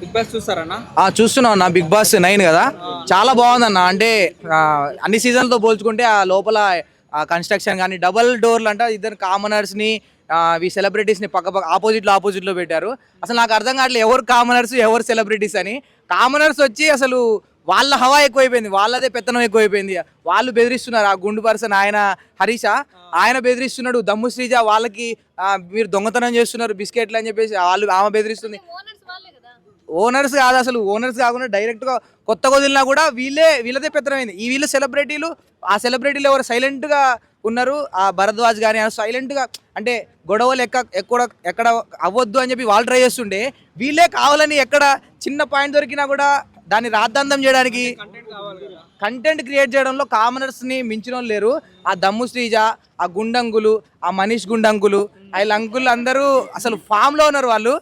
Big boss చూస్తారన్నా? చూస్తున్నావు అన్న, big boss 9 కదా, చాలా బాగుందన్న. అంటే అన్ని సీజన్లతో పోల్చుకుంటే ఆ లోపల కన్స్ట్రక్షన్ కానీ డబల్ డోర్లు అంటే ఇద్దరు కామనర్స్ ని ఈ సెలబ్రిటీస్ ని పక్క ఆపోజిట్ లో పెట్టారు. అసలు నాకు అర్థం కావట్లేదు ఎవరు కామనర్స్ ఎవరు సెలబ్రిటీస్ అని. కామనర్స్ వచ్చి అసలు వాళ్ళ హవా ఎక్కువైపోయింది, వాళ్ళదే పెత్తనం ఎక్కువైపోయింది. వాళ్ళు బెదిరిస్తున్నారు. ఆ గుండు పర్సన్ ఆయన హరీష ఆయన బెదిరిస్తున్నాడు. దమ్ము శ్రీజ వాళ్ళకి మీరు దొంగతనం చేస్తున్నారు బిస్కెట్లు అని చెప్పేసి ఆమె బెదిరిస్తుంది. ఓనర్స్ కాదు, అసలు ఓనర్స్ కాకుండా డైరెక్ట్ గా కొత్త వదిలినా కూడా వీళ్ళదే పెత్తనమైంది. ఈ వీళ్ళు సెలబ్రిటీలు, ఆ సెలబ్రిటీలు ఎవరు సైలెంట్ గా ఉన్నారు. ఆ భరద్వాజ్ గానీ సైలెంట్ గా, అంటే గొడవలు ఎక్కడ అవ్వద్దు అని చెప్పి వాళ్ళు ట్రై చేస్తుండే, వీళ్ళే కావాలని ఎక్కడ చిన్న పాయింట్ దొరికినా కూడా దాన్ని రాద్ధాంతం చేయడానికి కంటెంట్ క్రియేట్ చేయడంలో కామనర్స్ ని మించిన వాళ్ళు లేరు. ఆ దమ్ము శ్రీజ, ఆ గుండంగులు, ఆ మనీష్ గుండంగులు, వీళ్ళ అంకుల్ అందరూ అసలు ఫామ్ లో ఉన్నారు. వాళ్ళు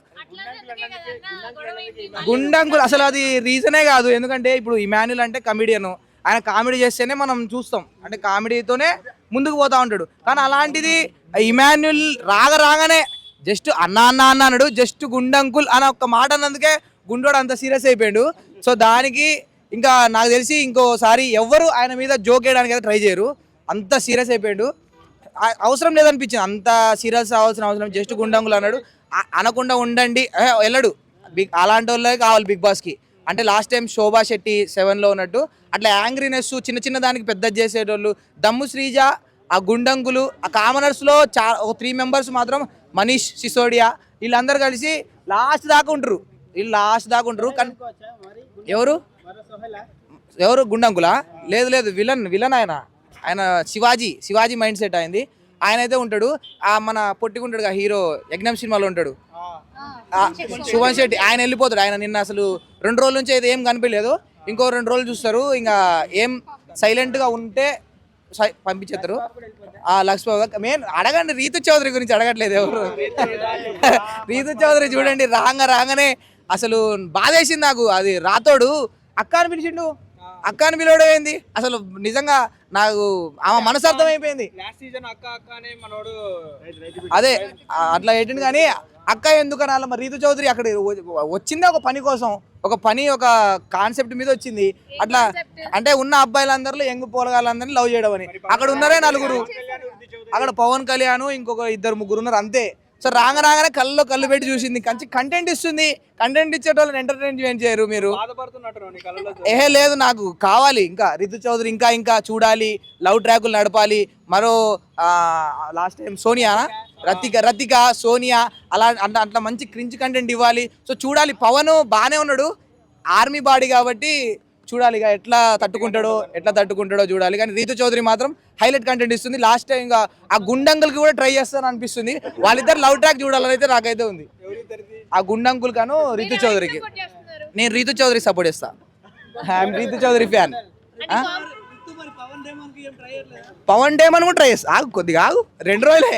గుండంగులు అసలు అది రీజనే కాదు. ఎందుకంటే ఇప్పుడు ఇమాన్యుల్ అంటే కమిడియన్, ఆయన కామెడీ చేస్తేనే మనం చూస్తాం, అంటే కామెడీతోనే ముందుకు పోతా ఉంటాడు. కానీ అలాంటిది ఇమాన్యుల్ రాగానే జస్ట్ అన్న అన్న అన్న అన్నాడు, జస్ట్ గుండంకుల్ అని ఒక్క మాట అన్నందుకే గుండోడు అంత సీరియస్ అయిపోయాడు. సో దానికి ఇంకా నాకు తెలిసి ఇంకోసారి ఎవ్వరు ఆయన మీద జోక్ వేయడానికి అయితే ట్రై చేయరు, అంత సీరియస్ అయిపోయాడు. అవసరం లేదనిపించింది అంత సీరియస్ అవ్వాల్సిన అవసరం. జస్ట్ గుండంగులు అన్నాడు, అనకుండా ఉండండి వెళ్ళడు. అలాంటి వాళ్ళే కావాలి బిగ్ బాస్కి. అంటే లాస్ట్ టైం శోభా శెట్టి 7లో ఉన్నట్టు అట్లా యాంగ్రీనెస్ చిన్న చిన్న దానికి పెద్ద చేసేటోళ్ళు. దమ్ము శ్రీజ, ఆ గుండంగులు, ఆ కామనర్స్లో ఒక 3 మెంబర్స్ మాత్రం మనీష్ సిసోడియా, వీళ్ళందరూ కలిసి లాస్ట్ దాకా ఉంటారు. కానీ ఎవరు గుండంగులా? లేదు విలన్ ఆయన శివాజీ మైండ్ సెట్ అయింది. ఆయన అయితే ఉంటాడు. మన పొట్టిగుంటాడు హీరో యజ్ఞం సినిమాలో ఉంటాడు శుభన్ శెట్టి, ఆయన వెళ్ళిపోతాడు. ఆయన నిన్న అసలు 2 రోజుల నుంచి అయితే ఏం కనిపించలేదు. ఇంకో 2 రోజులు చూస్తారు, ఇంకా ఏం సైలెంట్ గా ఉంటే పంపించేస్తారు. లక్ష్మీ మెయిన్ అడగండి, రీతు చౌదరి గురించి అడగట్లేదు ఎవరు. రీతు చౌదరి చూడండి, రాగానే అసలు బాధేసింది నాకు. అది రాతోడు అక్క అని పిలిచిండు, అక్క అని పిలవడం ఏంది అసలు? నిజంగా నాకు ఆమె మనసు అర్థం అయిపోయింది. అదే అట్లా పెట్టిండు, కానీ అక్క ఎందుకు అనాలి మరి? రీతు చౌదరి అక్కడ వచ్చిందే ఒక పని కోసం, ఒక కాన్సెప్ట్ మీద వచ్చింది. అట్లా అంటే ఉన్న అబ్బాయిలందరిలో యంగ్ పోలగాళ్ళందరినీ లవ్ చేయడం అని. అక్కడ ఉన్నారే 4, అక్కడ పవన్ కళ్యాణ్ ఇంకొక 2-3 ఉన్నారు అంతే. సో రాగానే కళ్ళు పెట్టి చూసింది. కంటెంట్ ఇస్తుంది, కంటెంట్ ఇచ్చేటోళ్ళని ఎంటర్టైన్మెంట్ చేయరు మీరు. లేదు, నాకు కావాలి ఇంకా రితు చౌదరి ఇంకా చూడాలి, లవ్ ట్రాకులు నడపాలి. మరో లాస్ట్ టైం సోనియా, రతిక సోనియా, అట్లా మంచి క్రింజ్ కంటెంట్ ఇవ్వాలి. సో చూడాలి. పవన్ బాగానే ఉన్నాడు, ఆర్మీ బాడీ కాబట్టి చూడాలి ఇక ఎట్లా తట్టుకుంటాడో చూడాలి. కానీ రీతు చౌదరి మాత్రం హైలైట్ కంటెంట్ ఇస్తుంది. లాస్ట్ టైం ఇంకా ఆ గుండంకుల్కి కూడా ట్రై చేస్తాను అనిపిస్తుంది. వాళ్ళిద్దరు లవ్ ట్రాక్ చూడాలని అయితే నాకైతే ఉంది. ఆ గుండంకుల్ కాను రీతు చౌదరికి. నేను రీతు చౌదరి సపోర్ట్ చేస్తా, రీతు చౌదరి ఫ్యాన్. పవన్ డేమన్ కూడా ట్రై చేస్తా. కొద్దిగా 2 రోజులే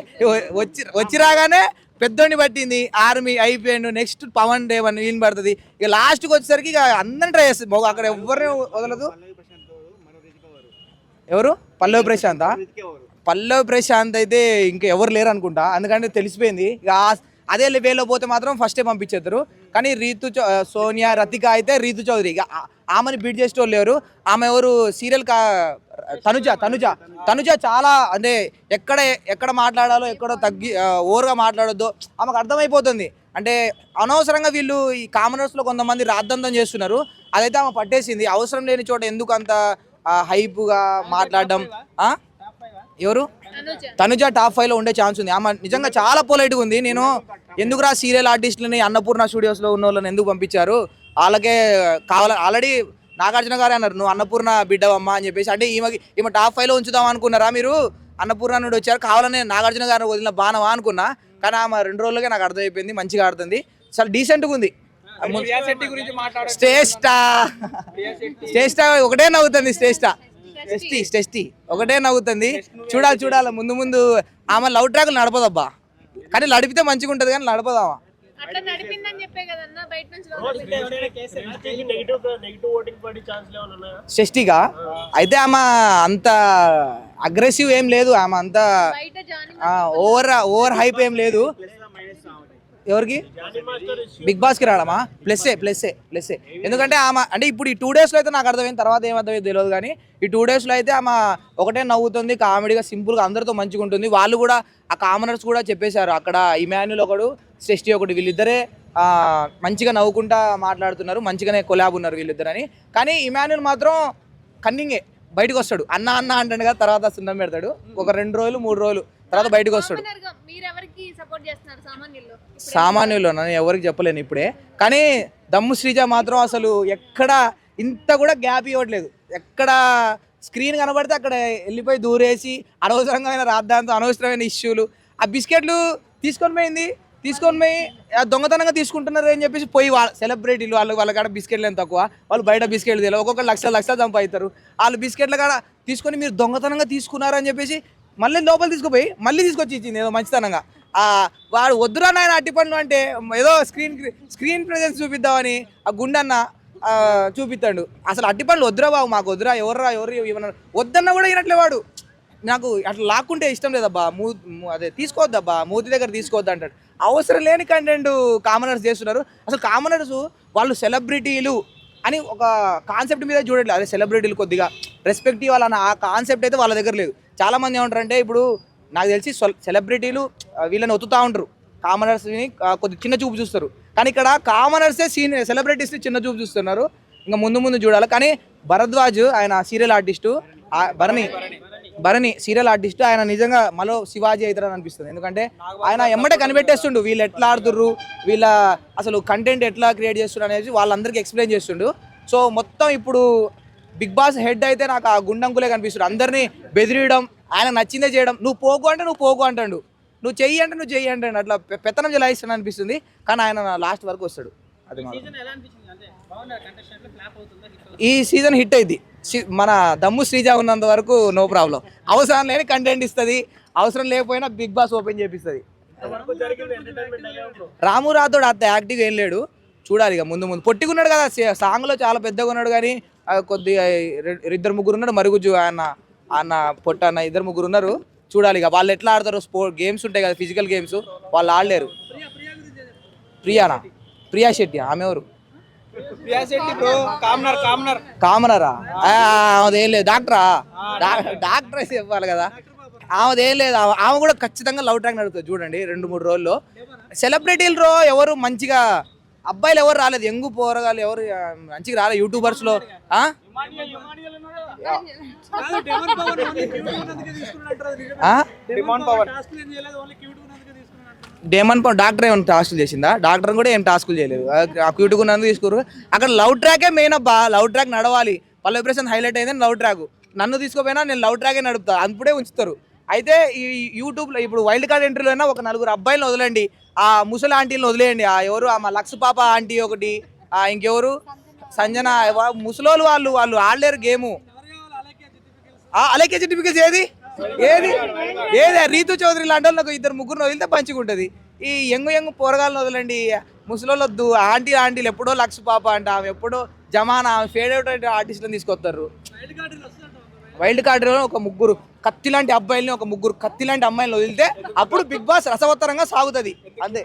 వచ్చి రాగానే పెద్దోడిని పట్టింది, ఆర్మీ అయిపోయాడు. నెక్స్ట్ పవన్ డేమన్ వీని పడుతుంది. ఇక లాస్ట్కి వచ్చేసరికి ఇక అందరిని ట్రై చేస్తుంది. అక్కడ ఎవరిని వదలదు. ఎవరు? పల్లవి ప్రశాంత్ అయితే ఇంకా ఎవరు లేరు అనుకుంటా, ఎందుకంటే తెలిసిపోయింది. ఇక అదే వేలో పోతే మాత్రం ఫస్టే పంపించేద్దరు. కానీ సోనియా, రతిక అయితే రీతు చౌదరి ఇక ఆమెని బీట్ చేసేటోళ్ళు లేరు. ఆమె ఎవరు సీరియల్ తనుజ చాలా, అంటే ఎక్కడ మాట్లాడాలో ఎక్కడో ఓవర్గా మాట్లాడొద్దు ఆమెకు అర్థమైపోతుంది. అంటే అనవసరంగా వీళ్ళు ఈ కామనర్స్లో కొంతమంది రాద్ధాంతం చేస్తున్నారు, అదైతే ఆమె పట్టేసింది. అవసరం లేని చోట ఎందుకు అంత హైప్గా మాట్లాడడం. ఎవరు? తనుజ టాప్ 5లో ఉండే ఛాన్స్ ఉంది. ఆమె నిజంగా చాలా పొలైట్గా ఉంది. నేను ఎందుకురా సీరియల్ ఆర్టిస్టులని అన్నపూర్ణ స్టూడియోస్లో ఉన్న వాళ్ళని ఎందుకు పంపించారు, వాళ్ళకే కావాలని ఆల్రెడీ నాగార్జున గారే అన్నారు, నువ్వు అన్నపూర్ణ బిడ్డవమ్మా అని చెప్పేసి. అంటే ఈమె టాప్ 5లో ఉంచుదాం అనుకున్నారా మీరు? అన్నపూర్ణ నుండి వచ్చారు, కావాలని నాగార్జున గారిని వదిలిన బాణమా అనుకున్నా. కానీ ఆమె 2 రోజులకే నాకు అర్థమైపోయింది, మంచిగా ఆడుతుంది, చాలా డీసెంట్గా ఉంది. శ్రేష్ఠ ఒకటే నవ్వుతుంది, స్టెస్టీ ఒకటే నవ్వుతుంది. చూడాలి ముందు ఆమె లవ్ ట్రాక్లు నడపదబ్బా, కానీ నడిపితే మంచిగా ఉంటుంది, కానీ నడపదామా. షష్టిగా అయితే ఆమె అంత అగ్రెసివ్ ఏం లేదు, ఆమె అంత ఓవర్ హైప్ ఏం లేదు. ఎవరికి బిగ్ బాస్కి రావడమా ప్లస్సే ఎందుకంటే ఆమె అంటే ఇప్పుడు ఈ 2 డేస్లో అయితే నాకు అర్థమైంది, తర్వాత ఏమర్థమైంది తెలియదు కానీ ఈ 2 డేస్లో అయితే ఆమె ఒకటే నవ్వుతుంది, కామెడీగా సింపుల్గా అందరితో మంచిగా ఉంటుంది. వాళ్ళు కూడా ఆ కామనర్స్ కూడా చెప్పేశారు అక్కడ, ఇమాన్యుల్ ఒకడు షష్ఠి ఒకటి, వీళ్ళిద్దరే మంచిగా నవ్వుకుంటా మాట్లాడుతున్నారు, మంచిగానే కొలాబ్ ఉన్నారు వీళ్ళిద్దరని. కానీ ఇమాన్యుల్ మాత్రం కన్నింగే బయటకు వస్తాడు, అన్న అన్న అంటాడు కదా, తర్వాత సున్నం పెడతాడు, ఒక 2 రోజులు 3 రోజులు తర్వాత బయటకు వస్తాడు. సామాన్యుల్లో నేను ఎవరికి చెప్పలేను ఇప్పుడే, కానీ దమ్ము శ్రీజ మాత్రం అసలు ఎక్కడ ఇంత కూడా గ్యాప్ ఇవ్వట్లేదు, ఎక్కడ స్క్రీన్ కనబడితే అక్కడ వెళ్ళిపోయి దూరేసి అనవసరమైన రాద్దాంతో అనవసరమైన ఇష్యూలు, ఆ బిస్కెట్లు తీసుకొని పోయి దొంగతనంగా తీసుకుంటున్నారు అని చెప్పేసి పోయి సెలబ్రిటీలు వాళ్ళ కాడ బిస్కెట్లు ఎంత తక్కువ, వాళ్ళు బయట బిస్కెట్లు తెలియదు, ఒక్కొక్కరు లక్షలు సంపాదిస్తారు, వాళ్ళు బిస్కెట్ల కాడ తీసుకొని మీరు దొంగతనంగా తీసుకున్నారని చెప్పేసి మళ్ళీ లోపల తీసుకుపోయి మళ్ళీ తీసుకొచ్చి ఇచ్చింది ఏదో మంచితనంగా. వాడు వద్దురా నాయన అట్టి పనులు అంటే ఏదో స్క్రీన్ ప్రెజెన్స్ చూపిద్దామని ఆ గుండన్న చూపిస్తాడు. అసలు అట్టి పనులు వద్దురా బాబు, మాకు వద్దురా, ఎవరు ఏమన్నా వద్దన్నా కూడా వినట్లే వాడు. నాకు అట్లా లాక్కుంటే ఇష్టం లేదబ్బా, అదే తీసుకోవద్దబ్బా, మూతి దగ్గర తీసుకోవద్దు అంటాడు. అవసరం లేని కంటెంట్ కామనర్స్ చేస్తున్నారు. అసలు కామనర్స్ వాళ్ళు సెలబ్రిటీలు అని ఒక కాన్సెప్ట్ మీద చూడట్లేదు, అదే సెలబ్రిటీలు కొద్దిగా రెస్పెక్ట్ ఇవ్వాలన్న ఆ కాన్సెప్ట్ అయితే వాళ్ళ దగ్గర లేదు. చాలామంది ఏమంటారంటే ఇప్పుడు నాకు తెలిసి సెలబ్రిటీలు వీళ్ళని ఒత్తుతూ ఉంటారు, కామనర్స్ని కొద్దిగా చిన్న చూపు చూస్తారు, కానీ ఇక్కడ కామనర్సే సెలబ్రిటీస్ని చిన్న చూపు చూస్తున్నారు. ఇంకా ముందు చూడాలి. కానీ భరద్వాజ్ ఆయన serial artist, Bharani serial artist, ఆయన నిజంగా మరో శివాజీ అవుతారని అనిపిస్తుంది. ఎందుకంటే ఆయన ఎమ్మటే కనిపెట్టేస్తుండు వీళ్ళు ఎట్లా ఆడుతుర్రు, వీళ్ళ అసలు కంటెంట్ ఎట్లా క్రియేట్ చేస్తున్నారు అనేది వాళ్ళందరికీ ఎక్స్ప్లెయిన్ చేస్తుండు. సో మొత్తం ఇప్పుడు బిగ్ బాస్ హెడ్ అయితే నాకు ఆ గుండంకులే కనిపిస్తుంది, అందరినీ బెదిరియడం, ఆయన నచ్చిందే చేయడం, నువ్వు పోకు అంటాడు, నువ్వు చెయ్యి అంటాడు, అట్లా పెత్తనం జలాయిస్తాను అనిపిస్తుంది. కానీ ఆయన లాస్ట్ వరకు వస్తాడు. అది ఈ సీజన్ హిట్ అయింది, మన దమ్ము శ్రీజ ఉన్నంత వరకు నో ప్రాబ్లం, అవసరం లేని కంటెంట్ ఇస్తుంది, అవసరం లేకపోయినా బిగ్ బాస్ ఓపెన్ చేపిస్తుంది. రాము రాథోడ్ అంత యాక్టివ్ ఏం లేడు, చూడాలి ఇక ముందు పొట్టిగున్నాడు కదా సాంగ్లో, చాలా పెద్దగా ఉన్నాడు, కానీ కొద్దిగా 2-3 ఉన్నారు, మరుగుజ్జు అన్న పొట్ట అన్న 2-3 ఉన్నారు. చూడాలి ఇక వాళ్ళు ఎట్లా ఆడతారు, గేమ్స్ ఉంటాయి కదా ఫిజికల్ గేమ్స్, వాళ్ళు ఆడలేరు. ప్రియా శెట్టి ఆమె ఎవరు? కామనరా? ఆమెదేం లేదు, డాక్టర్ అయితే చెప్పాలి కదా, ఆమెదేం లేదు. ఆమె కూడా ఖచ్చితంగా లవ్ ట్రాక్ నడుపుతుంది చూడండి 2-3 రోజుల్లో. సెలబ్రిటీలు ఎవరు మంచిగా అబ్బాయిలు ఎవరు రాలేదు, యంగు పోరగాళ్ళు ఎవరు మంచిగా రాలేదు యూట్యూబర్స్లో. డేమన్ పవన్ డాక్టర్ ఏమైనా టాస్కులు చేసిందా? డాక్టర్ కూడా ఏం టాస్కులు చేయలేదు, క్యూట్గా ఉన్నందుకు తీసుకురు. అక్కడ లవ్ ట్రాకే మెయిన్ అబ్బా, లవ్ ట్రాక్ నడవాలి. పల్లవి ప్రశాంత్ హైలైట్ అయిందని లవ్ ట్రాక్, నన్ను తీసుకోపోయినా నేను లవ్ ట్రాకే నడుపుతా, అప్పుడే ఉంచుతారు. అయితే ఈ యూట్యూబ్లో ఇప్పుడు వైల్డ్ కార్డ్ ఎంట్రీలో అయినా ఒక 4 అబ్బాయిలను వదలండి, ఆ ముసలి ఆంటీలను వదిలేయండి, ఎవరు మా లక్స్ పాప ఆంటీ ఒకటి, ఇంకెవరు సంజన, ముసలోళ్ళు వాళ్ళు ఆడలేరు గేము. అలకే సర్టిఫికేట్స్ ఏది రీతు చౌదరి లాంటి వాళ్ళు నాకు 2-3 వదిలితే మంచిగా ఉంటుంది. ఈ యంగు పోరగాళ్ళని వదలండి, ముసలోళ్ళు వద్దు. ఆంటీలు ఎప్పుడో లక్స్ పాప అంట, ఆమె ఎప్పుడో జమానా, ఆమె ఫేవరెట్ ఆర్టిస్ట్లను తీసుకొస్తారు. వైల్డ్ కార్డులో ఒక 3 కత్తి లాంటి అబ్బాయిల్ని, ఒక 3 కత్తి లాంటి అమ్మాయిలను వదిలితే అప్పుడు బిగ్ బాస్ రసవత్తరంగా సాగుతుంది. అంతే,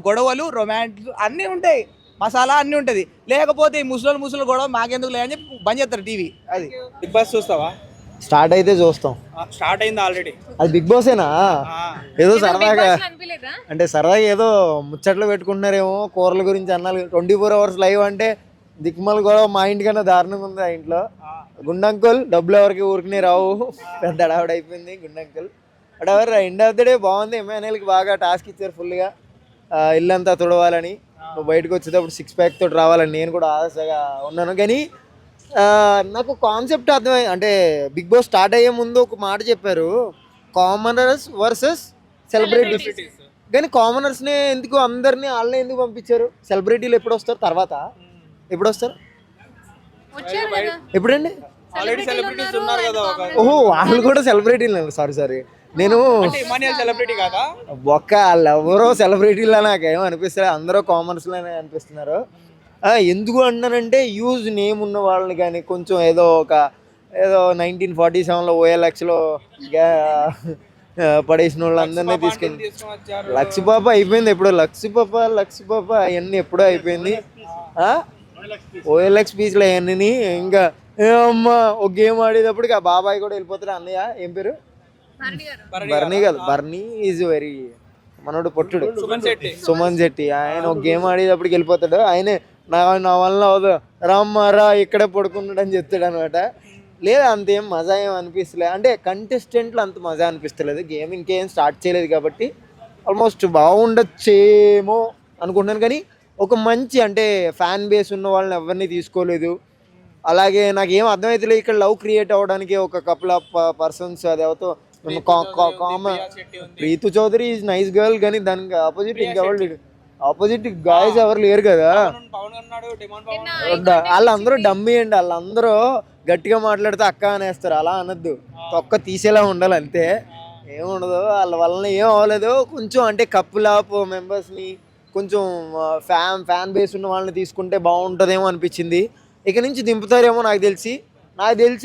గొడవలు రొమాంటిక్ అన్నీ ఉంటాయి, మసాలా అన్నీ ఉంటుంది. లేకపోతే ఈ ముసలి గొడవ మాకెందుకు లేదని చెప్పి బంద్ చేస్తారు టీవీ. అది బిగ్ బాస్ చూస్తావా? స్టార్ట్ అయితే చూస్తాం. స్టార్ట్ అయింది ఆల్రెడీ. అది బిగ్ బాసేనా? ఏదో సరదాగా అంటే సరదాగా ఏదో ముచ్చట్లు పెట్టుకుంటున్నారేమో కూరల గురించి అన్నారు. 24 hours లైవ్ అంటే దిక్మల్ కూడా మా ఇంటికన్నా దారుణంగా ఉంది. ఆ ఇంట్లో గుండంకుల్ డబ్బులు ఎవరికి ఊరికినే రావు, పెద్ద అడావిడ అయిపోయింది గుండంకుల్. బట్ ఎవరు ఎండ్ ఆఫ్ ద డే బాగుంది. ఎమ్మెల్యేకి బాగా టాస్క్ ఇచ్చారు ఫుల్గా, ఇల్లంతా తుడవాలని, నువ్వు బయటకు వచ్చేటప్పుడు 6 ప్యాక్ తోటి రావాలని నేను కూడా ఆశగా ఉన్నాను. కానీ నాకు కాన్సెప్ట్ అర్థమై, అంటే బిగ్ బాస్ స్టార్ట్ అయ్యే ముందు ఒక మాట చెప్పారు, కామనర్స్ వర్సెస్ సెలబ్రిటీస్. కానీ కామనర్స్నే ఎందుకు అందరినీ వాళ్ళనే ఎందుకు పంపించారు? సెలబ్రిటీలు ఎప్పుడు వస్తారు? తర్వాత ఎప్పుడు వస్తారు? ఎప్పుడండి? ఓహో, వాళ్ళు కూడా సెలబ్రిటీలు. సారీ నేను ఒక్క వాళ్ళు ఎవరో సెలబ్రిటీలా నాకేమో అనిపిస్తారు, అందరూ కామనర్స్లోనే అనిపిస్తున్నారు. ఎందుకు అంటున్నానంటే యూజ్ నేమ్ ఉన్న వాళ్ళని, కానీ కొంచెం ఏదో 1947లో OLXలో పడేసిన వాళ్ళు అందరినీ తీసుకెళ్ళి తీసుకొని వచ్చారు. లక్ష్మీపాప అయిపోయింది ఎప్పుడో, లక్ష్మీపాప అవన్నీ ఎప్పుడో అయిపోయింది. OLX స్పీచ్లు అవన్నీ ఇంకా అమ్మా ఒక గేమ్ ఆడేటప్పటికి ఆ బాబాయ్ కూడా వెళ్ళిపోతాడు. అన్నయ్య ఏం పేరు? బర్నీ కాదు, బర్నీ ఈజ్ వెరీ మనోడు పొట్టుడు సుమన్ శెట్టి. ఆయన ఒక గేమ్ ఆడేటప్పటికి వెళ్ళిపోతాడు. ఆయనే నా వల్ల అవదు రా ఇక్కడే పడుకున్నాడు అని చెప్తాడు అనమాట. లేదా అంతేం మజా ఏం అనిపిస్తలేదు, అంటే కంటెస్టెంట్లు అంత మజా అనిపిస్తలేదు. గేమ్ ఇంకేం స్టార్ట్ చేయలేదు కాబట్టి ఆల్మోస్ట్ బాగుండొచ్చేమో అనుకుంటున్నాను. కానీ ఒక మంచి అంటే ఫ్యాన్ బేస్ ఉన్న వాళ్ళని ఎవరిని తీసుకోలేదు. అలాగే నాకు ఏం అర్థమైతలేదు ఇక్కడ లవ్ క్రియేట్ అవ్వడానికి ఒక కపుల్ ఆఫ్ పర్సన్స్ అది ఎవరితో common. Preethu Chaudhary is nice girl, కానీ దానికి ఆపోజిట్ ఇంకెవరు ఆపోజిట్ గాయస్ ఎవరు లేరు కదా. వాళ్ళందరూ డమ్మీ అండి, వాళ్ళందరూ గట్టిగా మాట్లాడితే అక్క అనేస్తారు. అలా అనొద్దు, తొక్క తీసేలా ఉండాలి అంతే, ఏముండదు. వాళ్ళ వలన ఏం అవ్వలేదు. కొంచెం అంటే కపుల్ ఆఫ్ మెంబర్స్ని కొంచెం ఫ్యాన్ బేస్ ఉన్న వాళ్ళని తీసుకుంటే బాగుంటుందేమో అనిపించింది. ఇక నుంచి దింపుతారేమో నాకు తెలిసి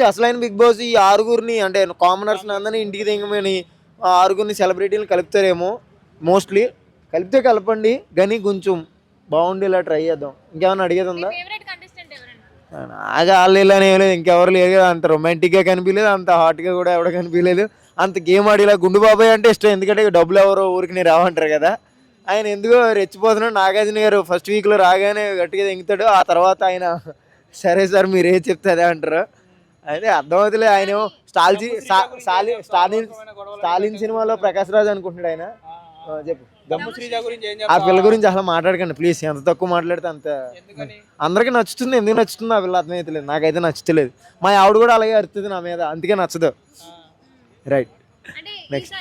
అసలైన బిగ్ బాస్ ఈ 6గురిని అంటే కామనర్స్ని అందరినీ ఇంటికి దిగమని 6గురిని సెలబ్రిటీని కలుపుతారేమో. మోస్ట్లీ కలిపితే కలపండి, కానీ కొంచెం బాగుండేలా ట్రై చేద్దాం. ఇంకేమైనా అడిగేది ఉందా? నాకు వాళ్ళు లేదు, ఇంకెవరు లేదు కదా. అంత రొమాంటిక్గా కనిపించలేదు, అంత హాట్గా కూడా ఎవడ కనిపించలేదు. అంత గేమ్ ఆడేలా గుండు బాబాయ్ అంటే ఇష్టం, ఎందుకంటే డబ్బులు ఎవరో ఊరికి నేను రావంటారు కదా. ఆయన ఎందుకో రెచ్చిపోతున్నాడు. నాగార్జున గారు ఫస్ట్ వీక్లో రాగానే గట్టిగా దింగుతాడు, ఆ తర్వాత ఆయన సరే సార్ మీరు ఏం చెప్తే అదే అంటారు. అయితే అర్థమవుతులే. ఆయన స్టాలిన్ సినిమాలో ప్రకాష్ రాజ్ అనుకుంటున్నాడు ఆయన. చెప్పు ఆ పిల్ల గురించి అసలు మాట్లాడకండి ప్లీజ్. ఎంత తక్కువ మాట్లాడితే అంత అందరికీ నచ్చుతుంది. ఎందుకు నచ్చుతుంది ఆ పిల్ల అర్థమవుతలేదు, నాకైతే నచ్చుతలేదు. మా ఆవిడ కూడా అలాగే అరుతుంది నా మీద, అందుకే నచ్చదు. రైట్, నెక్స్ట్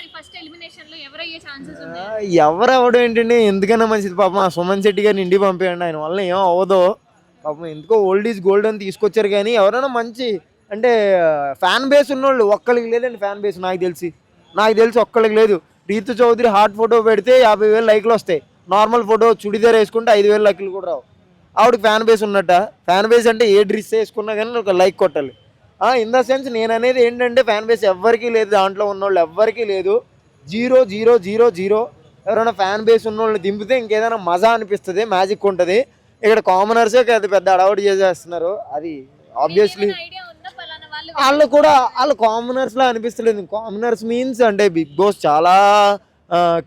ఎవరు ఏంటండి, ఎందుకన్నా మంచిది పాపం ఆ సుమన్ శెట్టి గారిని ఇంటికి పంపేయండి. ఆయన వల్ల ఏం అవ్వదు పాపం. ఎందుకో ఓల్డ్ ఈజ్ గోల్డ్ అని తీసుకొచ్చారు, కానీ ఎవరైనా మంచి అంటే ఫ్యాన్ బేస్ ఉన్నోళ్ళు ఒక్కరికి లేదండి. ఫ్యాన్ బేస్ నాకు తెలిసి ఒక్కరికి లేదు. ప్రీతు చౌదరి హాట్ ఫోటో పెడితే 50,000 లైక్లు వస్తాయి. నార్మల్ ఫోటో చుడిదార్ వేసుకుంటే 5,000 లైక్లు కూడా రావు. ఆవిడకి ఫ్యాన్ బేస్ ఉన్నట్ట. ఫ్యాన్ బేస్ అంటే ఏ డ్రెస్ వేసుకున్నా కానీ ఒక లైక్ కొట్టాలి. ఇన్ ద సెన్స్ నేను అనేది ఏంటంటే ఫ్యాన్ బేస్ ఎవ్వరికీ లేదు, దాంట్లో ఉన్నోళ్ళు ఎవ్వరికీ లేదు. 0 ఎవరైనా ఫ్యాన్ బేస్ ఉన్నోళ్ళని దింపితే ఇంకేదైనా మజా అనిపిస్తుంది, మ్యాజిక్ ఉంటుంది. ఇక్కడ కామనర్సే పెద్ద అడౌట్ చేసేస్తున్నారు. అది ఆబ్వియస్లీ వాళ్ళు కామనర్స్లా అనిపిస్తలేదు. కామనర్స్ మీన్స్ అంటే బిగ్ బాస్ చాలా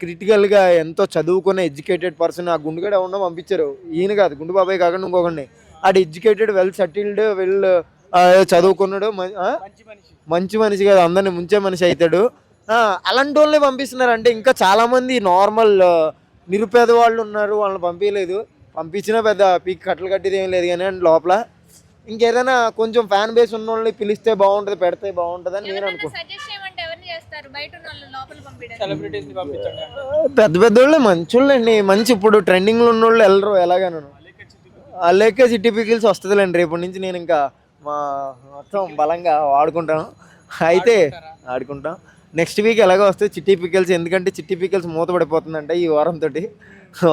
క్రిటికల్గా ఎంతో చదువుకునే ఎడ్యుకేటెడ్ పర్సన్ ఆ గుండుగడ ఉన్న పంపించారు. ఈయన కాదు, గుండు బాబాయ్ కాకుండా ఇంకొకటి. అది ఎడ్యుకేటెడ్, వెల్ సెటిల్డ్, చదువుకున్నాడు, మంచి మనిషి కాదు, అందరిని ముంచే మనిషి అవుతాడు. అలాంటి వాళ్ళని పంపిస్తున్నారు. అంటే ఇంకా చాలామంది నార్మల్ నిరుపేద వాళ్ళు ఉన్నారు, వాళ్ళని పంపించలేదు. పంపించినా పెద్ద పీక్ కట్టలు కట్టేది ఏం లేదు. కానీ లోపల ఇంకేదైనా కొంచెం ఫ్యాన్ బేస్ ఉన్న వాళ్ళని పిలిస్తే బాగుంటుంది, పెడితే బాగుంటుంది అని నేను అనుకుంటున్నాను. పెద్ద వాళ్ళు మంచి వాళ్ళండి, మంచి ఇప్పుడు ట్రెండింగ్లో ఉన్న వాళ్ళు వెళ్ళరు ఎలాగాను. అలాగే సిటీ పికిల్స్ వస్తుందిలేండి రేపటి నుంచి. నేను ఇంకా మొత్తం బలంగా ఆడుకుంటాం. నెక్స్ట్ వీక్ ఎలాగో వస్తుంది చిట్టి పికిల్స్, ఎందుకంటే చిట్టి పికిల్స్ మూతపడిపోతుందంట ఈ వారంతో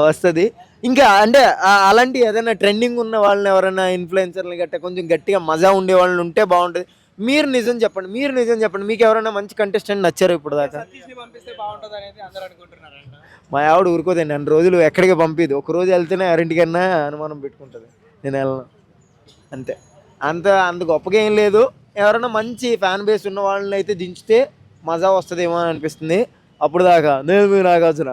వస్తుంది. ఇంకా అంటే అలాంటి ఏదైనా ట్రెండింగ్ ఉన్న వాళ్ళని ఎవరైనా ఇన్ఫ్లుయెన్సర్లు గట్రా కొంచెం గట్టిగా మజా ఉండే వాళ్ళని ఉంటే బాగుంటుంది. మీరు నిజం చెప్పండి, మీకు ఎవరైనా మంచి కంటెస్టెంట్ నచ్చారు ఇప్పుడు దాకా? మా ఆవిడ ఊరుకోదండి, 2 రోజులు ఎక్కడికి పంపిదు. ఒక రోజు వెళ్తేనే ఎవరింటికన్నా అనుమానం పెట్టుకుంటుంది, నేను వెళ్ళను అంతే. అంత గొప్పగా ఏం లేదు. ఎవరైనా మంచి ఫ్యాన్ బేస్ ఉన్న వాళ్ళని అయితే దించితే మజా వస్తుందేమో అని అనిపిస్తుంది. అప్పుడు దాకా నేను నాగార్జున.